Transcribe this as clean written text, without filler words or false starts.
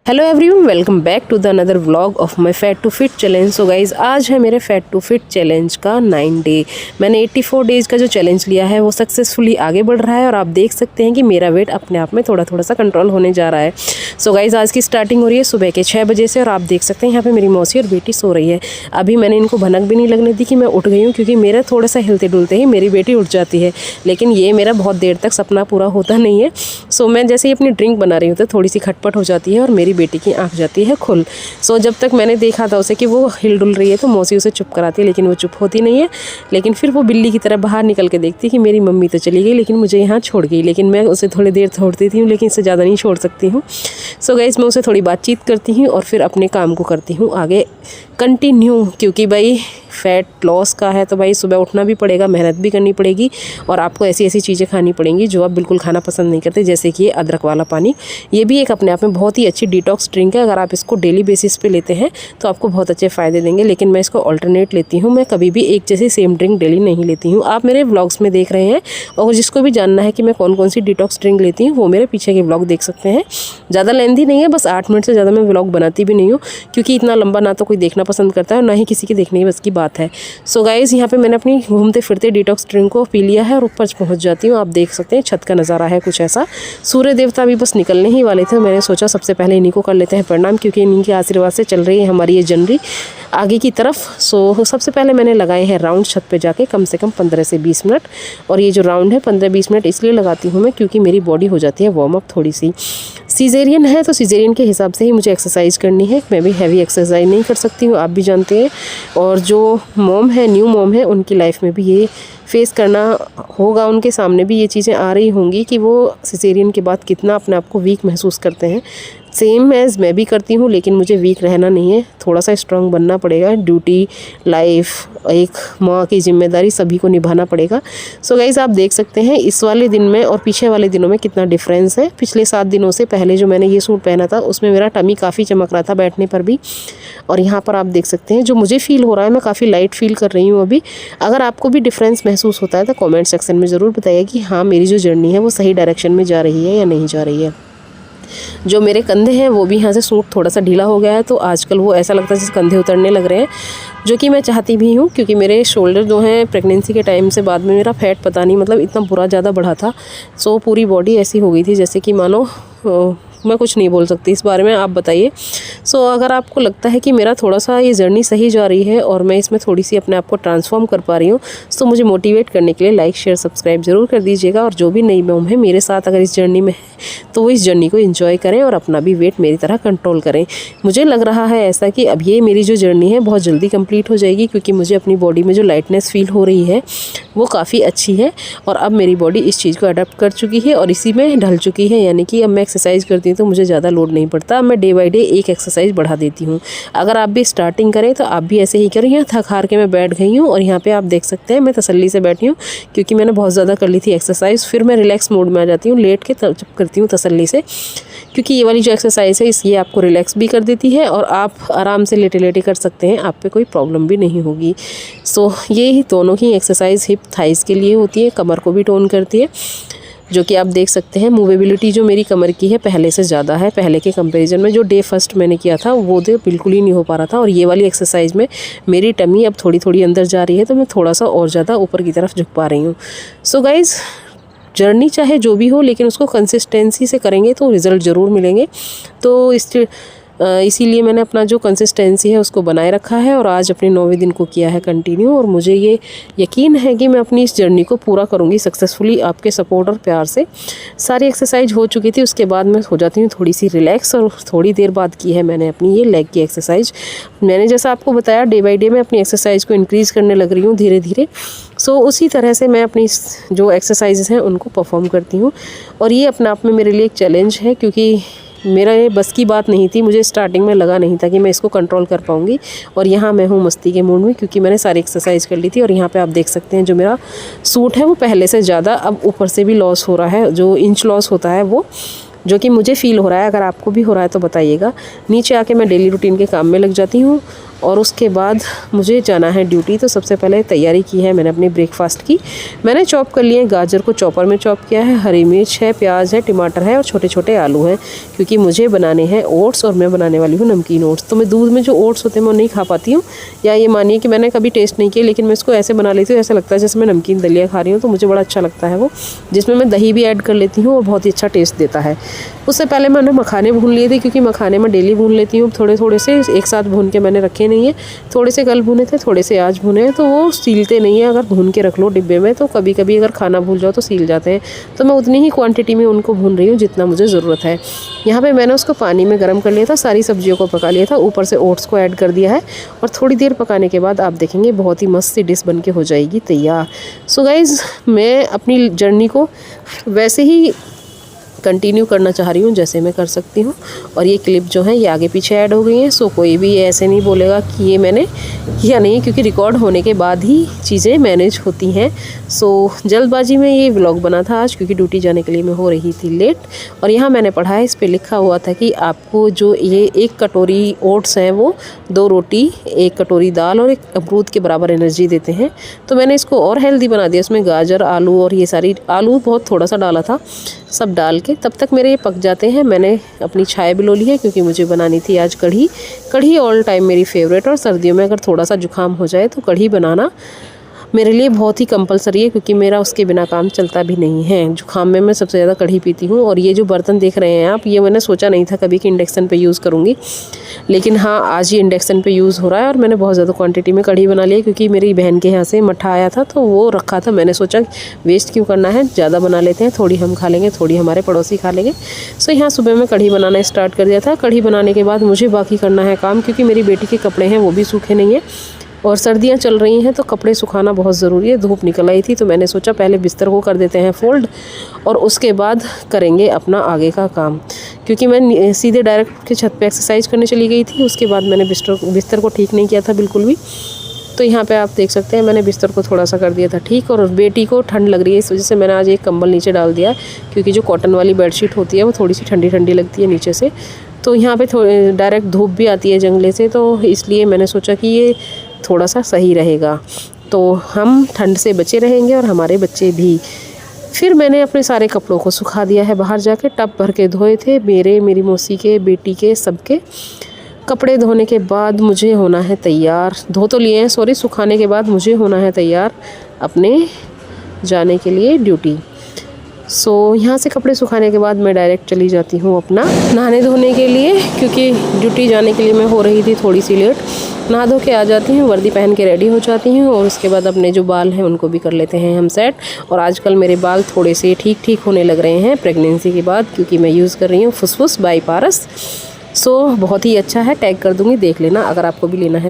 Hello everyone, welcome back to the another vlog of my fat to fit challenge. So guys, आज है मेरे fat to fit challenge का 9 day. मैंने 84 days का जो challenge लिया है वो सक्सेसफुली आगे बढ़ रहा है और आप देख सकते हैं कि मेरा वेट अपने आप में थोड़ा थोड़ा सा कंट्रोल होने जा रहा है। सो गाइज़, आज की स्टार्टिंग हो रही है सुबह के 6 बजे से और आप देख सकते हैं यहाँ पर मेरी मौसी और बेटी सो रही है। अभी मैंने इनको भनक भी नहीं लगने दी कि मैं उठ गई हूँ, क्योंकि मेरा थोड़ा सा हिलते डुलते ही मेरी बेटी उठ जाती है, लेकिन ये मेरा बहुत देर तक सपना पूरा होता नहीं है। सो मैं जैसे ही अपनी ड्रिंक बना रही हूँ तो थोड़ी सी खटपट हो जाती है और मेरी बेटी की आँख जाती है खुल। सो जब तक मैंने देखा था उसे कि वो हिल डुल रही है तो मौसी उसे चुप कराती है, लेकिन वो चुप होती नहीं है। लेकिन फिर वो बिल्ली की तरह बाहर निकल के देखती है कि मेरी मम्मी तो चली गई लेकिन मुझे यहाँ छोड़ गई। लेकिन मैं उसे थोड़ी देर छोड़ती थी, लेकिन इससे ज़्यादा नहीं छोड़ सकती हूँ। सो गाइस, मैं उसे थोड़ी बातचीत करती हूँ और फिर अपने काम को करती हूँ आगे कंटिन्यू, क्योंकि भाई फैट लॉस का है तो भाई सुबह उठना भी पड़ेगा, मेहनत भी करनी पड़ेगी और आपको ऐसी ऐसी चीज़ें खानी पड़ेंगी जो आप बिल्कुल खाना पसंद नहीं करते, जैसे कि ये अदरक वाला पानी। ये भी एक अपने आप में बहुत ही अच्छी डिटॉक्स ड्रिंक है। अगर आप इसको डेली बेसिस पे लेते हैं तो आपको बहुत अच्छे फ़ायदे देंगे, लेकिन मैं इसको अल्टरनेट लेती हूँ। मैं कभी भी एक जैसी सेम ड्रिंक डेली नहीं लेती हूँ। आप मेरे व्लॉग्स में देख रहे हैं और जिसको भी जानना है कि मैं कौन कौन सी डिटॉक्स ड्रिंक लेती हूँ वो मेरे पीछे के व्लॉग देख सकते हैं। ज़्यादा लेंथी नहीं है, बस 8 मिनट से ज़्यादा मैं व्लॉग बनाती भी नहीं हूँ, क्योंकि इतना लंबा ना तो कोई देखना पसंद करता है और ना ही किसी के देखने की बस की बात है। सो गाइज़, यहाँ पे मैंने अपनी घूमते फिरते डिटॉक्स ड्रिंक को पी लिया है और ऊपर पहुँच जाती हूँ। आप देख सकते हैं छत का नज़ारा है कुछ ऐसा। सूर्य देवता भी बस निकलने ही वाले थे। मैंने सोचा सबसे पहले इन्हीं को कर लेते हैं प्रणाम, क्योंकि इन्हीं के आशीर्वाद से चल रही है हमारी ये जनरी आगे की तरफ। सो सबसे पहले मैंने लगाए हैं राउंड छत पे जाके कम से कम 15 से 20 मिनट। और ये जो राउंड है 15-20 मिनट इसलिए लगाती हूँ मैं, क्योंकि मेरी बॉडी हो जाती है वार्म अप थोड़ी सी। सीज़ेरियन है तो सीज़ेरियन के हिसाब से ही मुझे एक्सरसाइज करनी है। मैं भी हैवी एक्सरसाइज नहीं कर सकती हूँ, आप भी जानते हैं। और जो मॉम है, न्यू मॉम है, उनकी लाइफ में भी ये फेस करना होगा, उनके सामने भी ये चीज़ें आ रही होंगी कि वो सिजेरियन के बाद कितना अपने आप को वीक महसूस करते हैं। सेम एज़ मैं भी करती हूँ, लेकिन मुझे वीक रहना नहीं है, थोड़ा सा स्ट्रांग बनना पड़ेगा। ड्यूटी, लाइफ, एक माँ की जिम्मेदारी सभी को निभाना पड़ेगा। सो गाइज़, आप देख सकते हैं इस वाले दिन में और पीछे वाले दिनों में कितना डिफरेंस है। पिछले 7 दिनों से पहले जो मैंने ये सूट पहना था उसमें मेरा टमी काफ़ी चमक रहा था बैठने पर भी, और यहाँ पर आप देख सकते हैं जो मुझे फ़ील हो रहा है, मैं काफ़ी लाइट फील कर रही हूँ अभी। अगर आपको भी डिफरेंस महसूस होता है तो कमेंट सेक्शन में ज़रूर बताइए कि हाँ, मेरी जो जर्नी है वो सही डायरेक्शन में जा रही है या नहीं जा रही है। जो मेरे कंधे हैं वो भी यहाँ से सूट थोड़ा सा ढीला हो गया है, तो आजकल वो ऐसा लगता है जैसे कंधे उतरने लग रहे हैं, जो कि मैं चाहती भी हूँ, क्योंकि मेरे शोल्डर जो हैं प्रेगनेंसी के टाइम से बाद में मेरा फैट पता नहीं मतलब इतना बुरा ज़्यादा बढ़ा था। सो पूरी बॉडी ऐसी हो गई थी जैसे कि मानो मैं कुछ नहीं बोल सकती इस बारे में, आप बताइए। सो अगर आपको लगता है कि मेरा थोड़ा सा ये जर्नी सही जा रही है और मैं इसमें थोड़ी सी अपने आप को ट्रांसफॉर्म कर पा रही हूँ, तो मुझे मोटिवेट करने के लिए लाइक शेयर सब्सक्राइब ज़रूर कर दीजिएगा। और जो भी नई मॉम है मेरे साथ अगर इस जर्नी में है तो वो इस जर्नी को एंजॉय करें और अपना भी वेट मेरी तरह कंट्रोल करें। मुझे लग रहा है ऐसा कि अब ये मेरी जो जर्नी है बहुत जल्दी कंप्लीट हो जाएगी, क्योंकि मुझे अपनी बॉडी में जो लाइटनेस फील हो रही है वो काफ़ी अच्छी है और अब मेरी बॉडी इस चीज़ को अडॉप्ट कर चुकी है और इसी में ढल चुकी है। यानी कि अब मैं एक्सरसाइज करती हूँ तो मुझे ज़्यादा लोड नहीं पड़ता, मैं डे बाई डे एक एक्सरसाइज बढ़ा देती हूँ। अगर आप भी स्टार्टिंग करें तो आप भी ऐसे ही करें। यहाँ थक हार के मैं बैठ गई हूँ और यहाँ पे आप देख सकते हैं मैं तसल्ली से बैठी हूँ, क्योंकि मैंने बहुत ज़्यादा कर ली थी एक्सरसाइज। फिर मैं रिलैक्स मोड में आ जाती हूँ, लेट के तब करती हूँ तसल्ली से, क्योंकि ये वाली जो एक्सरसाइज है ये आपको रिलैक्स भी कर देती है और आप आराम से लेटे लेटे कर सकते हैं, आप पे कोई प्रॉब्लम भी नहीं होगी। सो ये ही दोनों ही एक्सरसाइज हिप थाइस के लिए होती है, कमर को भी टोन करती है, जो कि आप देख सकते हैं। मूवेबिलिटी जो मेरी कमर की है पहले से ज़्यादा है, पहले के कंपैरिजन में। जो डे फर्स्ट मैंने किया था वो डे बिल्कुल ही नहीं हो पा रहा था, और ये वाली एक्सरसाइज में मेरी टमी अब थोड़ी थोड़ी अंदर जा रही है, तो मैं थोड़ा सा और ज़्यादा ऊपर की तरफ झुक पा रही हूँ। सो गाइज़, जर्नी चाहे जो भी हो, लेकिन उसको कंसिस्टेंसी से करेंगे तो रिज़ल्ट ज़रूर मिलेंगे। तो इसीलिए मैंने अपना जो कंसिस्टेंसी है उसको बनाए रखा है और आज अपने 9वें दिन को किया है कंटिन्यू, और मुझे ये यकीन है कि मैं अपनी इस जर्नी को पूरा करूँगी सक्सेसफुली आपके सपोर्ट और प्यार से। सारी एक्सरसाइज हो चुकी थी, उसके बाद मैं हो जाती हूँ थोड़ी सी रिलैक्स, और थोड़ी देर बाद की है मैंने अपनी ये लेग की एक्सरसाइज। मैंने जैसा आपको बताया डे बाई डे मैं अपनी एक्सरसाइज को इंक्रीज़ करने लग रही हूँ धीरे धीरे। सो उसी तरह से मैं अपनी जो एक्सरसाइजेस हैं उनको परफॉर्म करती हूँ, और ये अपने आप में मेरे लिए एक चैलेंज है, क्योंकि मेरा ये बस की बात नहीं थी। मुझे स्टार्टिंग में लगा नहीं था कि मैं इसको कंट्रोल कर पाऊँगी, और यहाँ मैं हूँ मस्ती के मूड में, क्योंकि मैंने सारी एक्सरसाइज कर ली थी। और यहाँ पे आप देख सकते हैं जो मेरा सूट है वो पहले से ज़्यादा अब ऊपर से भी लॉस हो रहा है, जो इंच लॉस होता है वो, जो कि मुझे फ़ील हो रहा है। अगर आपको भी हो रहा है तो बताइएगा। नीचे आके मैं डेली रूटीन के काम में लग जाती हूँ और उसके बाद मुझे जाना है ड्यूटी। तो सबसे पहले तैयारी की है मैंने अपनी ब्रेकफास्ट की। मैंने चॉप कर लिए गाजर को, चॉपर में चॉप किया है, हरी मिर्च है, प्याज है, टमाटर है और छोटे छोटे आलू हैं, क्योंकि मुझे बनाने हैं ओट्स और मैं बनाने वाली हूँ नमकीन ओट्स। तो मैं दूध में जो ओट्स होते हैं मैं नहीं खा पाती हूँ, या ये मानिए कि मैंने कभी टेस्ट नहीं किया, लेकिन मैं इसको ऐसे बना लेती हूँ, ऐसा लगता है जैसे मैं नमकीन दलिया खा रही हूँ। तो मुझे बड़ा अच्छा लगता है वो, जिसमें मैं दही भी ऐड कर लेती हूँ और बहुत ही अच्छा टेस्ट देता है। उससे पहले मैंने मखाने भून लिए थे, क्योंकि मखाने मैं डेली भून लेती हूँ, थोड़े थोड़े से एक साथ भून के मैंने रखे नहीं है। थोड़े से कल भुने थे, थोड़े से आज भुने हैं, तो वो सीलते नहीं है। अगर भून के रख लो डिब्बे में तो कभी कभी अगर खाना भूल जाओ तो सील जाते हैं। तो मैं उतनी ही क्वांटिटी में उनको भून रही हूँ जितना मुझे ज़रूरत है। यहाँ पे मैंने उसको पानी में गर्म कर लिया था, सारी सब्जियों को पका लिया था, ऊपर से ओट्स को ऐड कर दिया है और थोड़ी देर पकाने के बाद आप देखेंगे बहुत ही मस्त सी डिश बन के हो जाएगी तैयार। सो गाइज़, मैं अपनी जर्नी को वैसे ही कंटिन्यू करना चाह रही हूँ जैसे मैं कर सकती हूँ। और ये क्लिप जो है ये आगे पीछे ऐड हो गई है। सो कोई भी ऐसे नहीं बोलेगा कि ये मैंने किया नहीं, क्योंकि रिकॉर्ड होने के बाद ही चीज़ें मैनेज होती हैं। सो जल्दबाजी में ये व्लॉग बना था आज, क्योंकि ड्यूटी जाने के लिए मैं हो रही थी लेट। और यहाँ मैंने पढ़ा है, इस पर लिखा हुआ था कि आपको जो ये 1 कटोरी ओट्स हैं वो 2 रोटी, 1 कटोरी दाल और 1 अमरूद के बराबर एनर्जी देते हैं। तो मैंने इसको और हेल्दी बना दिया, इसमें गाजर, आलू और ये सारी, आलू बहुत थोड़ा सा डाला था, सब डाल के तब तक मेरे ये पक जाते हैं। मैंने अपनी चाय भी लो ली है, क्योंकि मुझे बनानी थी आज कढ़ी। कढ़ी ऑल टाइम मेरी फेवरेट, और सर्दियों में अगर थोड़ा सा जुकाम हो जाए तो कढ़ी बनाना मेरे लिए बहुत ही कंपलसरी है, क्योंकि मेरा उसके बिना काम चलता भी नहीं है। जुकाम में मैं सबसे ज़्यादा कढ़ी पीती हूँ। और ये जो बर्तन देख रहे हैं आप, ये मैंने सोचा नहीं था कभी कि इंडक्शन पे यूज़ करूँगी, लेकिन हाँ आज ये इंडक्शन पे यूज़ हो रहा है। और मैंने बहुत ज़्यादा क्वांटिटी में कढ़ी बना ली है, क्योंकि मेरी बहन के यहाँ से मट्ठा आया था तो वो रखा था। मैंने सोचा वेस्ट क्यों करना है, ज़्यादा बना लेते हैं, थोड़ी हम खा लेंगे, थोड़ी हमारे पड़ोसी खा लेंगे। सो यहाँ सुबह में कढ़ी बनाना स्टार्ट कर दिया था। कढ़ी बनाने के बाद मुझे बाकी करना है काम, क्योंकि मेरी बेटी के कपड़े हैं वो भी सूखे नहीं हैं, और सर्दियाँ चल रही हैं तो कपड़े सुखाना बहुत ज़रूरी है। धूप निकल आई थी तो मैंने सोचा पहले बिस्तर को कर देते हैं फ़ोल्ड, और उसके बाद करेंगे अपना आगे का काम। क्योंकि मैं सीधे डायरेक्ट के छत पे एक्सरसाइज करने चली गई थी, उसके बाद मैंने बिस्तर को ठीक नहीं किया था बिल्कुल भी। तो यहाँ पे आप देख सकते हैं मैंने बिस्तर को थोड़ा सा कर दिया था ठीक। और बेटी को ठंड लग रही है, इस वजह से मैंने आज एक कंबल नीचे डाल दिया, क्योंकि जो कॉटन वाली बेडशीट होती है वो थोड़ी सी ठंडी ठंडी लगती है नीचे से। तो यहाँ पे डायरेक्ट धूप भी आती है जंगले से, तो इसलिए मैंने सोचा कि ये थोड़ा सा सही रहेगा, तो हम ठंड से बचे रहेंगे और हमारे बच्चे भी। फिर मैंने अपने सारे कपड़ों को सुखा दिया है बाहर जाके, टब भर के धोए थे, मेरी मौसी के, बेटी के, सबके कपड़े धोने के बाद मुझे होना है तैयार। धो तो लिए हैं, सॉरी, सुखाने के बाद मुझे होना है तैयार अपने जाने के लिए ड्यूटी। सो यहाँ से कपड़े सुखाने के बाद मैं डायरेक्ट चली जाती हूँ अपना नहाने धोने के लिए, क्योंकि ड्यूटी जाने के लिए मैं हो रही थी थोड़ी सी लेट। नहा धो के आ जाती हूँ, वर्दी पहन के रेडी हो जाती हूँ, और उसके बाद अपने जो बाल हैं उनको भी कर लेते हैं हम सेट। और आजकल मेरे बाल थोड़े से ठीक होने लग रहे हैं प्रेगनेंसी के बाद, क्योंकि मैं यूज़ कर रही हूँ फुसफुस बाय पारस। सो बहुत ही अच्छा है, टैग कर दूँगी, देख लेना अगर आपको भी लेना है।